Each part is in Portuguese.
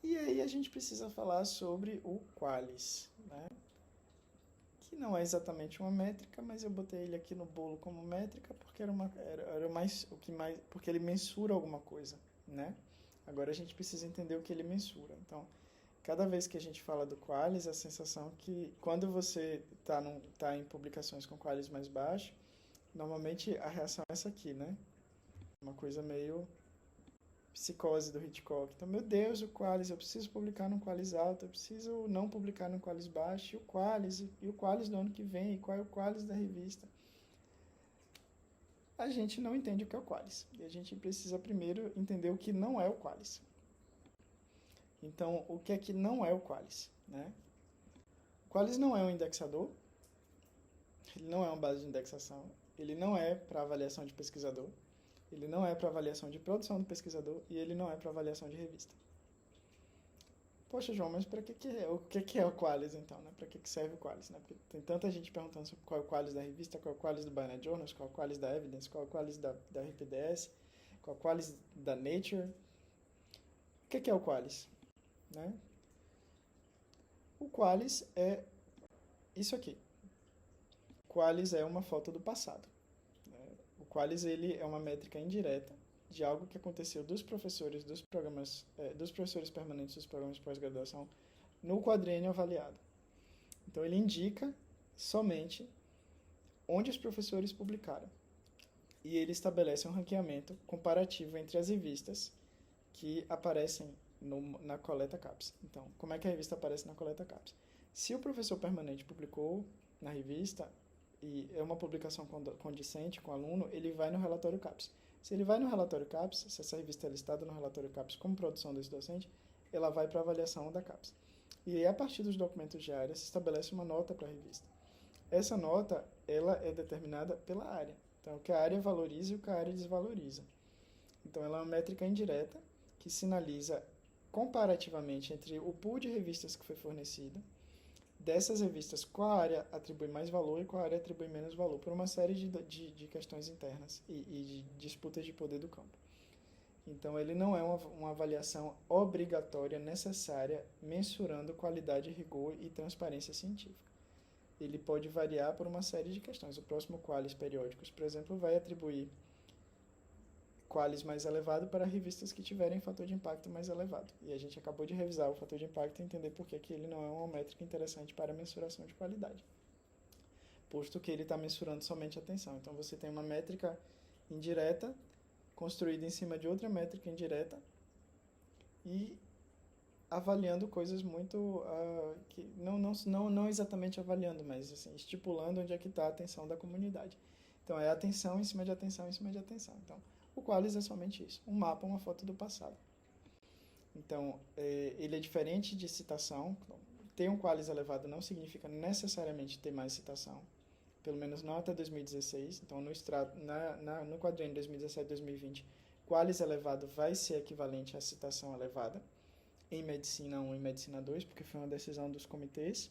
E aí a gente precisa falar sobre o qualis, né? Que não é exatamente uma métrica, mas eu botei ele aqui no bolo como métrica porque era mais, o que mais, porque ele mensura alguma coisa, né? Agora a gente precisa entender o que ele mensura. Então, cada vez que a gente fala do qualis, a sensação que quando você tá em publicações com qualis mais baixo, normalmente a reação é essa aqui, né? Uma coisa meio psicose do Hitchcock. Então, meu Deus, o qualis, eu preciso publicar no qualis alto, eu preciso não publicar no qualis baixo, e o qualis do ano que vem, e qual é o qualis da revista? A gente não entende o que é o qualis. E a gente precisa primeiro entender o que não é o qualis. Então, o que é que não é o qualis, né? O qualis não é um indexador, ele não é uma base de indexação, ele não é para avaliação de pesquisador, ele não é para avaliação de produção do pesquisador e ele não é para avaliação de revista. Poxa, João, mas para que é o Qualis então, né? Para que serve o Qualis, né? Porque tem tanta gente perguntando sobre qual é o Qualis da revista, qual é o Qualis do Binary Journals, qual é o Qualis da Evidence, qual é o Qualis da RPDS, qual é o Qualis da Nature. O que é o Qualis, né? O Qualis é isso aqui. O Qualis é uma foto do passado. O Qualis ele é uma métrica indireta de algo que aconteceu dos professores dos programas, dos professores permanentes dos programas de pós-graduação no quadriênio avaliado. Então ele indica somente onde os professores publicaram. E ele estabelece um ranqueamento comparativo entre as revistas que aparecem na coleta CAPES. Então, como é que a revista aparece na coleta CAPES? Se o professor permanente publicou na revista, e é uma publicação condicente com o aluno, ele vai no relatório CAPES. Se ele vai no relatório CAPES, se essa revista é listada no relatório CAPES como produção desse docente, ela vai para a avaliação da CAPES. E aí, a partir dos documentos de área, se estabelece uma nota para a revista. Essa nota, ela é determinada pela área. Então, o que a área valoriza e o que a área desvaloriza. Então, ela é uma métrica indireta que sinaliza comparativamente entre o pool de revistas que foi fornecido, dessas revistas, qual área atribui mais valor e qual área atribui menos valor, por uma série de questões internas e de disputas de poder do campo. Então, ele não é uma avaliação obrigatória, necessária, mensurando qualidade, rigor e transparência científica. Ele pode variar por uma série de questões. O próximo Qualis periódicos, por exemplo, vai atribuir Qualis mais elevado para revistas que tiverem fator de impacto mais elevado. E a gente acabou de revisar o fator de impacto e entender por que ele não é uma métrica interessante para a mensuração de qualidade, posto que ele está mensurando somente a atenção. Então, você tem uma métrica indireta construída em cima de outra métrica indireta e avaliando coisas muito que não exatamente avaliando, mas assim, estipulando onde é que está a atenção da comunidade. Então é atenção em cima de atenção em cima de atenção. Então o Qualis é somente isso, um mapa, uma foto do passado. Então ele é diferente de citação. Ter um Qualis elevado não significa necessariamente ter mais citação, pelo menos não até 2016. Então no quadrinho 2017-2020, Qualis elevado vai ser equivalente à citação elevada em Medicina 1 e Medicina 2, porque foi uma decisão dos comitês.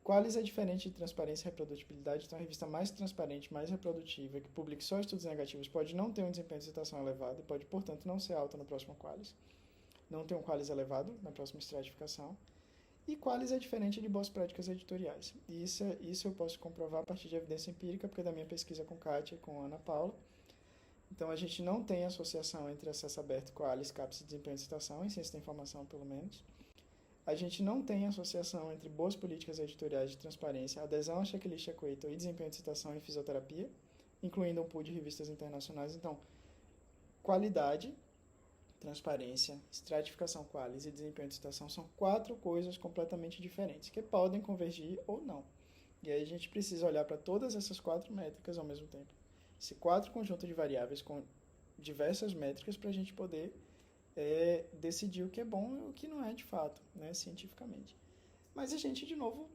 Qualis é diferente de transparência e reprodutibilidade, então a revista mais transparente, mais reprodutiva, que publique só estudos negativos, pode não ter um desempenho de citação elevado e pode, portanto, não ser alta no próximo Qualis. Não ter um Qualis elevado na próxima estratificação. E Qualis é diferente de boas práticas editoriais. E isso eu posso comprovar a partir de evidência empírica, porque da minha pesquisa com Kátia e com Ana Paula. Então, a gente não tem associação entre acesso aberto, Qualis, CAPES e desempenho de citação, em ciência da informação, pelo menos. A gente não tem associação entre boas políticas editoriais de transparência, adesão a checklist Equator e desempenho de citação em fisioterapia, incluindo um pool de revistas internacionais. Então, qualidade, transparência, estratificação Qualis e desempenho de citação são 4 coisas completamente diferentes, que podem convergir ou não. E aí a gente precisa olhar para todas essas 4 métricas ao mesmo tempo. Esse 4 conjuntos de variáveis com diversas métricas para a gente poder decidir o que é bom e o que não é de fato, né, cientificamente. Mas a gente, de novo,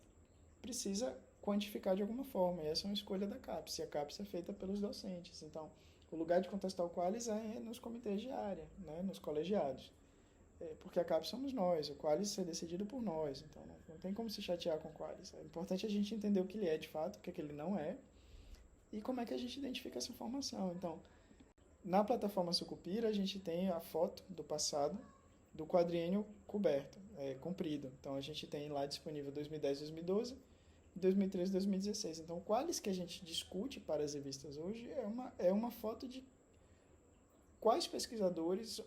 precisa quantificar de alguma forma, e essa é uma escolha da CAPES, e a CAPES é feita pelos docentes. Então, o lugar de contestar o Qualis é nos comitês de área, né, nos colegiados. Porque a CAPES somos nós, o Qualis é decidido por nós, então não tem como se chatear com o Qualis. É importante a gente entender o que ele é de fato, o que ele não é, e como é que a gente identifica essa informação. Então, na plataforma Sucupira, a gente tem a foto do passado, do quadriênio coberto, comprido. Então, a gente tem lá disponível 2010, 2012, 2013, 2016. Então, quais que a gente discute para as revistas hoje é uma foto de quais pesquisadores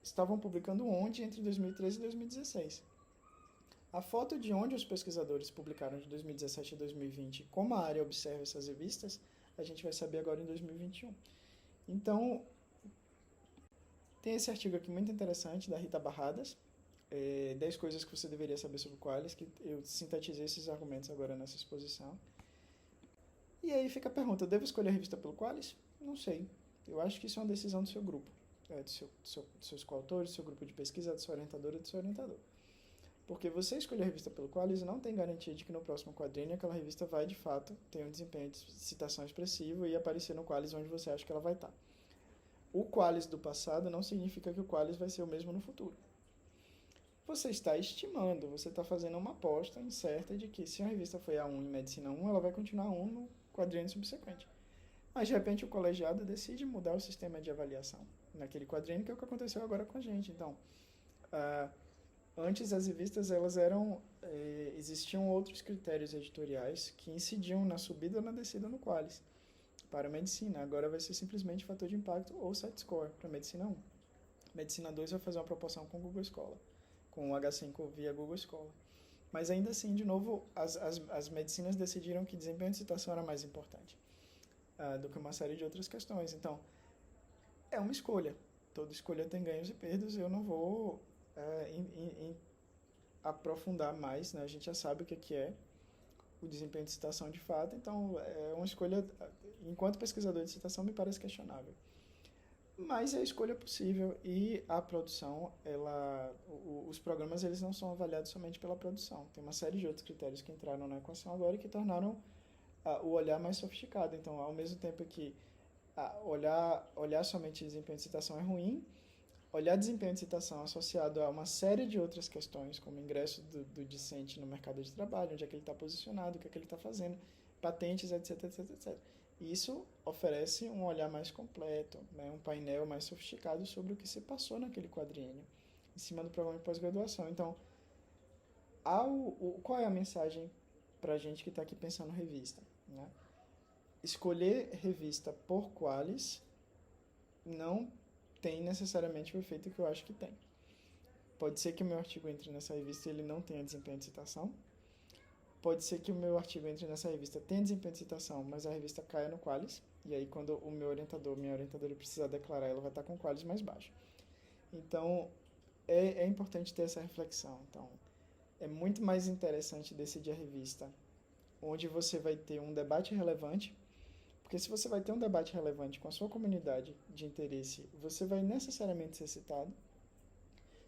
estavam publicando onde entre 2013 e 2016. A foto de onde os pesquisadores publicaram de 2017 a 2020, como a área observa essas revistas, a gente vai saber agora em 2021. Então, tem esse artigo aqui muito interessante da Rita Barradas, 10 coisas que você deveria saber sobre o Qualis, que eu sintetizei esses argumentos agora nessa exposição. E aí fica a pergunta, devo escolher a revista pelo Qualis? Não sei. Eu acho que isso é uma decisão do seu grupo, dos seus coautores, do seu grupo de pesquisa, da sua orientadora e do seu orientador. Porque você escolher a revista pelo Qualis não tem garantia de que no próximo quadriênio aquela revista vai, de fato, ter um desempenho de citação expressivo e aparecer no Qualis onde você acha que ela vai estar. O Qualis do passado não significa que o Qualis vai ser o mesmo no futuro. Você está estimando, você está fazendo uma aposta incerta de que se a revista foi A1 em Medicina 1, ela vai continuar A1 no quadriênio subsequente. Mas, de repente, o colegiado decide mudar o sistema de avaliação naquele quadriênio, que é o que aconteceu agora com a gente. Então, antes as revistas existiam outros critérios editoriais que incidiam na subida ou na descida no Qualis para a medicina. Agora vai ser simplesmente fator de impacto ou site score para a medicina 1. Medicina 2 vai fazer uma proporção com o Google Scholar, com o H5 via Google Scholar. Mas ainda assim, de novo, as medicinas decidiram que desempenho de citação era mais importante do que uma série de outras questões. Então, é uma escolha. Toda escolha tem ganhos e perdas. Eu não vou aprofundar mais, né? A gente já sabe o que é o desempenho de citação de fato, então é uma escolha, enquanto pesquisador de citação, me parece questionável. Mas é a escolha possível e a produção, os programas eles não são avaliados somente pela produção. Tem uma série de outros critérios que entraram na equação agora e que tornaram o olhar mais sofisticado. Então, ao mesmo tempo que olhar somente desempenho de citação é ruim, olhar desempenho de citação associado a uma série de outras questões, como o ingresso do discente no mercado de trabalho, onde é que ele está posicionado, o que é que ele está fazendo, patentes, etc, etc, etc. E isso oferece um olhar mais completo, né, um painel mais sofisticado sobre o que se passou naquele quadriênio, em cima do programa de pós-graduação. Então, qual é a mensagem para a gente que está aqui pensando revista? Né? Escolher revista por Qualis não tem necessariamente o efeito que eu acho que tem. Pode ser que o meu artigo entre nessa revista e ele não tenha desempenho de citação. Pode ser que o meu artigo entre nessa revista tenha desempenho de citação, mas a revista caia no Qualis. E aí, quando o meu orientador, minha orientadora precisar declarar, ela vai estar com o Qualis mais baixo. Então, é importante ter essa reflexão. Então, é muito mais interessante decidir a revista onde você vai ter um debate relevante. Porque se você vai ter um debate relevante com a sua comunidade de interesse, você vai necessariamente ser citado.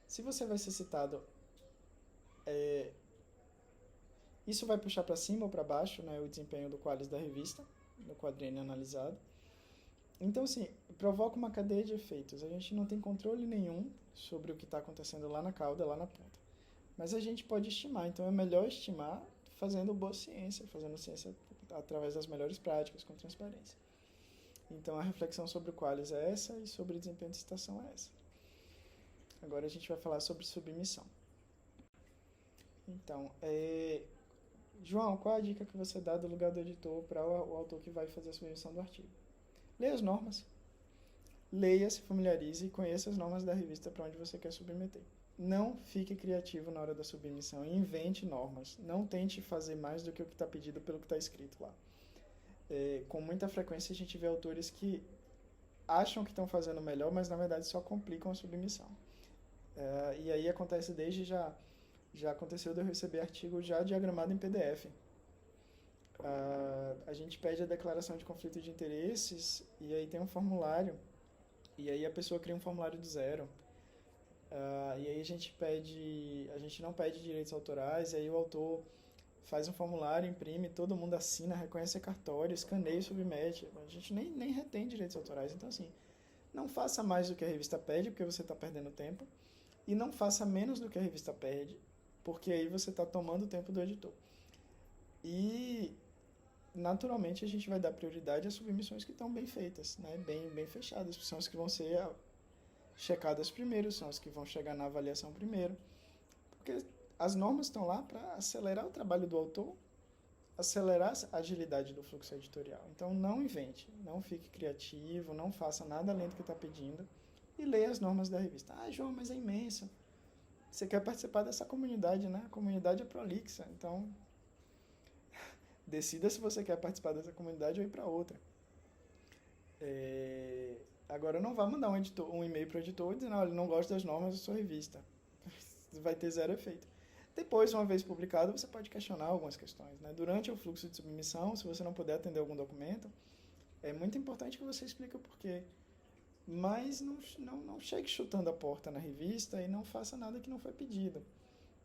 Se você vai ser citado, isso vai puxar para cima ou para baixo, né, o desempenho do Qualis da revista, no quadriênio analisado. Então, assim, provoca uma cadeia de efeitos. A gente não tem controle nenhum sobre o que está acontecendo lá na cauda, lá na ponta. Mas a gente pode estimar. Então, é melhor estimar fazendo boa ciência, fazendo ciência através das melhores práticas, com transparência. Então, a reflexão sobre o Qualis é essa e sobre desempenho de citação é essa. Agora a gente vai falar sobre submissão. Então, João, qual a dica que você dá do lugar do editor para o autor que vai fazer a submissão do artigo? Leia as normas. Leia, se familiarize e conheça as normas da revista para onde você quer submeter. Não fique criativo na hora da submissão e invente normas. Não tente fazer mais do que o que está pedido pelo que está escrito lá. Com muita frequência a gente vê autores que acham que estão fazendo melhor, mas na verdade só complicam a submissão. E aí acontece já aconteceu de eu receber artigo já diagramado em PDF. A gente pede a declaração de conflito de interesses e aí tem um formulário e aí a pessoa cria um formulário do zero. E aí a gente não pede direitos autorais, e aí o autor faz um formulário, imprime, todo mundo assina, reconhece a cartório, escaneia e submete. A gente nem retém direitos autorais. Então, assim, não faça mais do que a revista pede, porque você está perdendo tempo, e não faça menos do que a revista pede, porque aí você está tomando o tempo do editor. E, naturalmente, a gente vai dar prioridade às submissões que estão bem feitas, né? bem fechadas, que são as que vão ser checadas primeiro, são as que vão chegar na avaliação primeiro, porque as normas estão lá para acelerar o trabalho do autor, acelerar a agilidade do fluxo editorial. Então, não invente, não fique criativo, não faça nada além do que está pedindo e leia as normas da revista. Ah, João, mas é imenso. Você quer participar dessa comunidade, né? A comunidade é prolixa, então decida se você quer participar dessa comunidade ou ir para outra. Agora, não vá mandar um e-mail para o editor dizendo, olha, não gosto das normas da sua revista. Vai ter zero efeito. Depois, uma vez publicado, você pode questionar algumas questões, né? Durante o fluxo de submissão, se você não puder atender algum documento, é muito importante que você explique o porquê. Mas não chegue chutando a porta na revista e não faça nada que não foi pedido.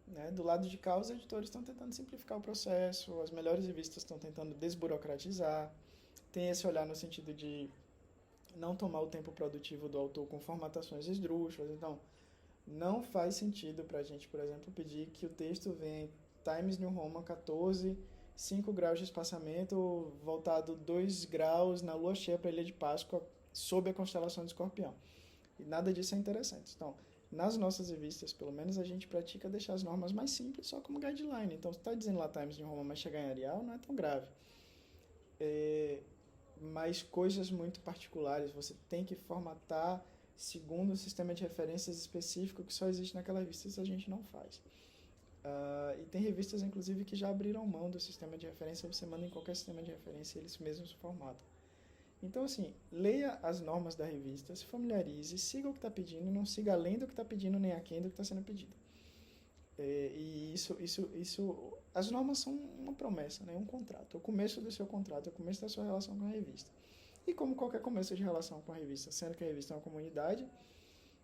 Né? Do lado de cá, os editores estão tentando simplificar o processo, as melhores revistas estão tentando desburocratizar, tem esse olhar no sentido de não tomar o tempo produtivo do autor com formatações esdrúxulas. Então, não faz sentido para a gente, por exemplo, pedir que o texto venha em Times New Roman 14, 5 graus de espaçamento, voltado 2 graus na lua cheia para a Ilha de Páscoa, sob a constelação de Escorpião. E nada disso é interessante. Então, nas nossas revistas, pelo menos, a gente pratica deixar as normas mais simples, só como guideline. Então, se está dizendo lá Times New Roman, mas chegar em Arial, não é tão grave. Mas coisas muito particulares, você tem que formatar segundo um sistema de referências específico que só existe naquela revista, isso a gente não faz. E tem revistas, inclusive, que já abriram mão do sistema de referência, você manda em qualquer sistema de referência e eles mesmos formatam. Então, assim, leia as normas da revista, se familiarize, siga o que está pedindo, não siga além do que está pedindo, nem aquém do que está sendo pedido. E as normas são uma promessa, né? Um contrato, o começo do seu contrato, o começo da sua relação com a revista. E como qualquer começo de relação com a revista, sendo que a revista é uma comunidade,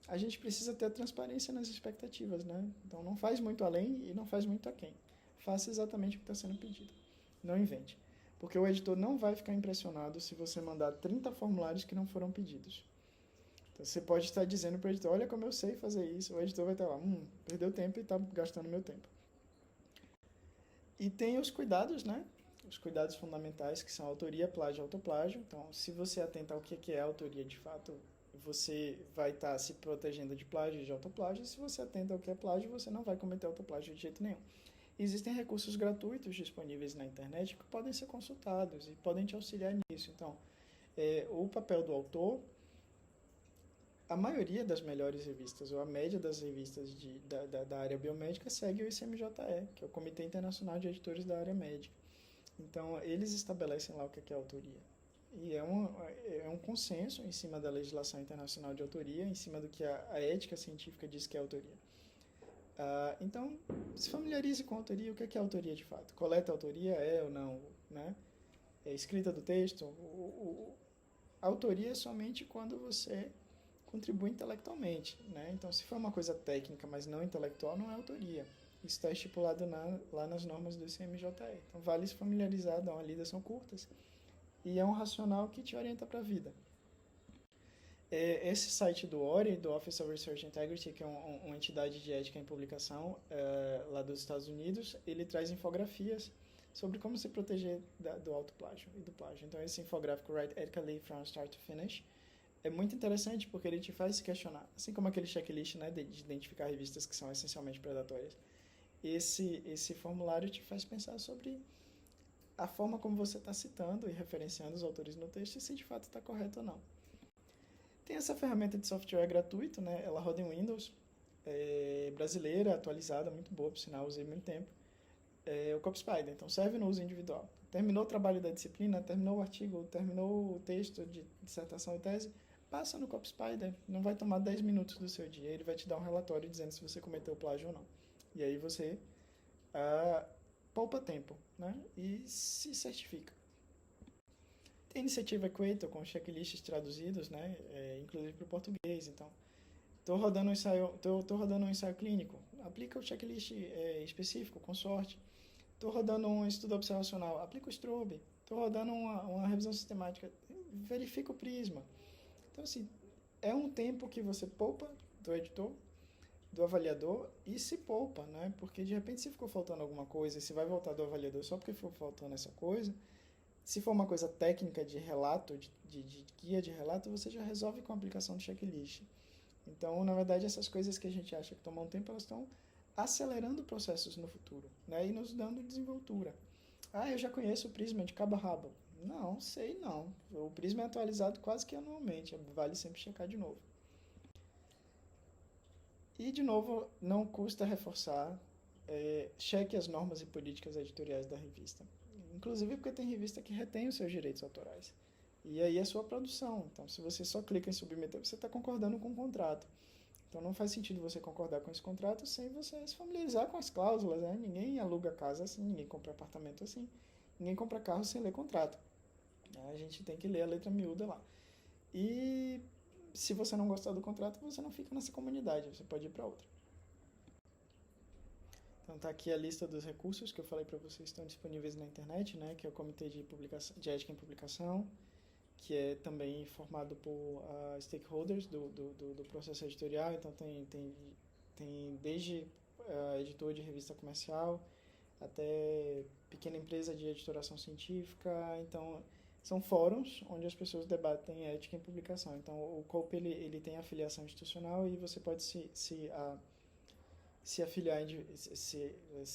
a gente precisa ter transparência nas expectativas, né? Então não faz muito além e não faz muito aquém. Faça exatamente o que está sendo pedido. Não invente. Porque o editor não vai ficar impressionado se você mandar 30 formulários que não foram pedidos. Então, você pode estar dizendo para o editor, olha como eu sei fazer isso. O editor vai estar lá, perdeu tempo e está gastando meu tempo. E tem os cuidados, né? Os cuidados fundamentais, que são autoria, plágio e autoplágio. Então, se você atenta ao que é autoria de fato, você vai estar se protegendo de plágio e de autoplágio. E se você atenta ao que é plágio, você não vai cometer autoplágio de jeito nenhum. Existem recursos gratuitos disponíveis na internet que podem ser consultados e podem te auxiliar nisso. Então, o papel do autor, a maioria das melhores revistas, ou a média das revistas da área biomédica, segue o ICMJE, que é o Comitê Internacional de Editores da Área Médica. Então, eles estabelecem lá o que é autoria. E é um consenso em cima da legislação internacional de autoria, em cima do que a ética científica diz que é autoria. Então, se familiarize com a autoria, o que é autoria de fato. Coleta a autoria, ou não, né? Escrita do texto. A autoria é somente quando você contribui intelectualmente, né? Então, se for uma coisa técnica, mas não intelectual, não é autoria. Isso está estipulado lá nas normas do ICMJE. Então, vale se familiarizar, dar uma lida, são curtas. E é um racional que te orienta para a vida. Esse site do ORI, do Office of Research Integrity, que é uma entidade de ética em publicação lá dos Estados Unidos, ele traz infografias sobre como se proteger do autoplágio e do plágio. Então, esse infográfico, Write Ethically from Start to Finish, é muito interessante porque ele te faz se questionar. Assim como aquele checklist, né, de identificar revistas que são essencialmente predatórias. Esse formulário te faz pensar sobre a forma como você está citando e referenciando os autores no texto e se de fato está correto ou não. Tem essa ferramenta de software gratuito, né? Ela roda em Windows, brasileira, atualizada, muito boa, por sinal, usei muito tempo. O CopySpider, então serve no uso individual. Terminou o trabalho da disciplina, terminou o artigo, terminou o texto de dissertação e tese, passa no CopySpider, não vai tomar 10 minutos do seu dia, ele vai te dar um relatório dizendo se você cometeu plágio ou não. E aí você poupa tempo, né? E se certifica. Tem a iniciativa Equator com checklists traduzidos, né? Inclusive para o português. Então, estou rodando um ensaio clínico, aplica o checklist específico, com sorte. Estou rodando um estudo observacional, aplica o Strobe. Estou rodando uma revisão sistemática, verifica o Prisma. Então, assim, é um tempo que você poupa do editor, do avaliador, e se poupa, né? Porque, de repente, se ficou faltando alguma coisa, e se vai voltar do avaliador só porque ficou faltando essa coisa, se for uma coisa técnica de relato, de guia de relato, você já resolve com a aplicação do checklist. Então, na verdade, essas coisas que a gente acha que tomam tempo, elas estão acelerando processos no futuro, né? E nos dando desenvoltura. Ah, eu já conheço o Prisma de cabo a rabo. Não, sei não. O Prisma é atualizado quase que anualmente, vale sempre checar de novo. E, de novo, não custa reforçar, cheque as normas e políticas editoriais da revista. Inclusive porque tem revista que retém os seus direitos autorais. E aí é sua produção. Então, se você só clica em submeter, você está concordando com o contrato. Então, não faz sentido você concordar com esse contrato sem você se familiarizar com as cláusulas, né? Ninguém aluga casa assim, ninguém compra apartamento assim, ninguém compra carro sem ler contrato. A gente tem que ler a letra miúda lá. E se você não gostar do contrato, você não fica nessa comunidade, você pode ir para outra. Então tá aqui a lista dos recursos que eu falei para vocês, estão disponíveis na internet, né, que é o Comitê de Ética em Publicação, que é também formado por stakeholders do processo editorial, então tem desde editor de revista comercial até pequena empresa de editoração científica, então são fóruns onde as pessoas debatem ética em publicação. Então o COPE ele tem afiliação institucional e você pode se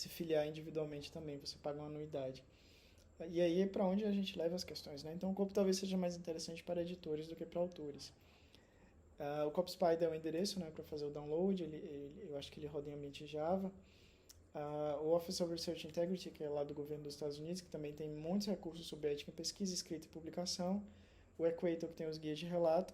filiar individualmente também, você paga uma anuidade. E aí é para onde a gente leva as questões, né? Então o COPE talvez seja mais interessante para editores do que para autores. O COPE Spider é o endereço, né, para fazer o download, eu acho que ele roda em ambiente Java. O Office of Research Integrity, que é lá do governo dos Estados Unidos, que também tem muitos recursos sobre ética em pesquisa, escrita e publicação. O Equator, que tem os guias de relato.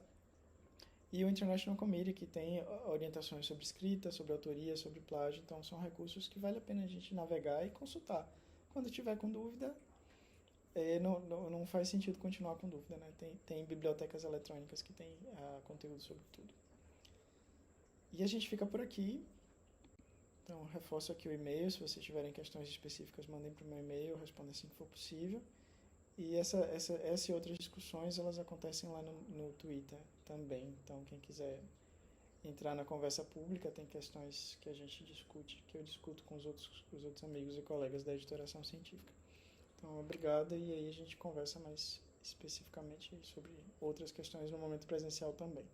E o International Committee, que tem orientações sobre escrita, sobre autoria, sobre plágio. Então, são recursos que vale a pena a gente navegar e consultar. Quando tiver com dúvida, não faz sentido continuar com dúvida, né? Tem bibliotecas eletrônicas que tem conteúdo sobre tudo. E a gente fica por aqui. Então, reforço aqui o e-mail. Se vocês tiverem questões específicas, mandem para o meu e-mail, eu respondo assim que for possível. E essa e outras discussões, elas acontecem lá no Twitter também. Então, quem quiser entrar na conversa pública, tem questões que a gente discute, que eu discuto com os outros amigos e colegas da editoração científica. Então, obrigado, e aí a gente conversa mais especificamente sobre outras questões no momento presencial também.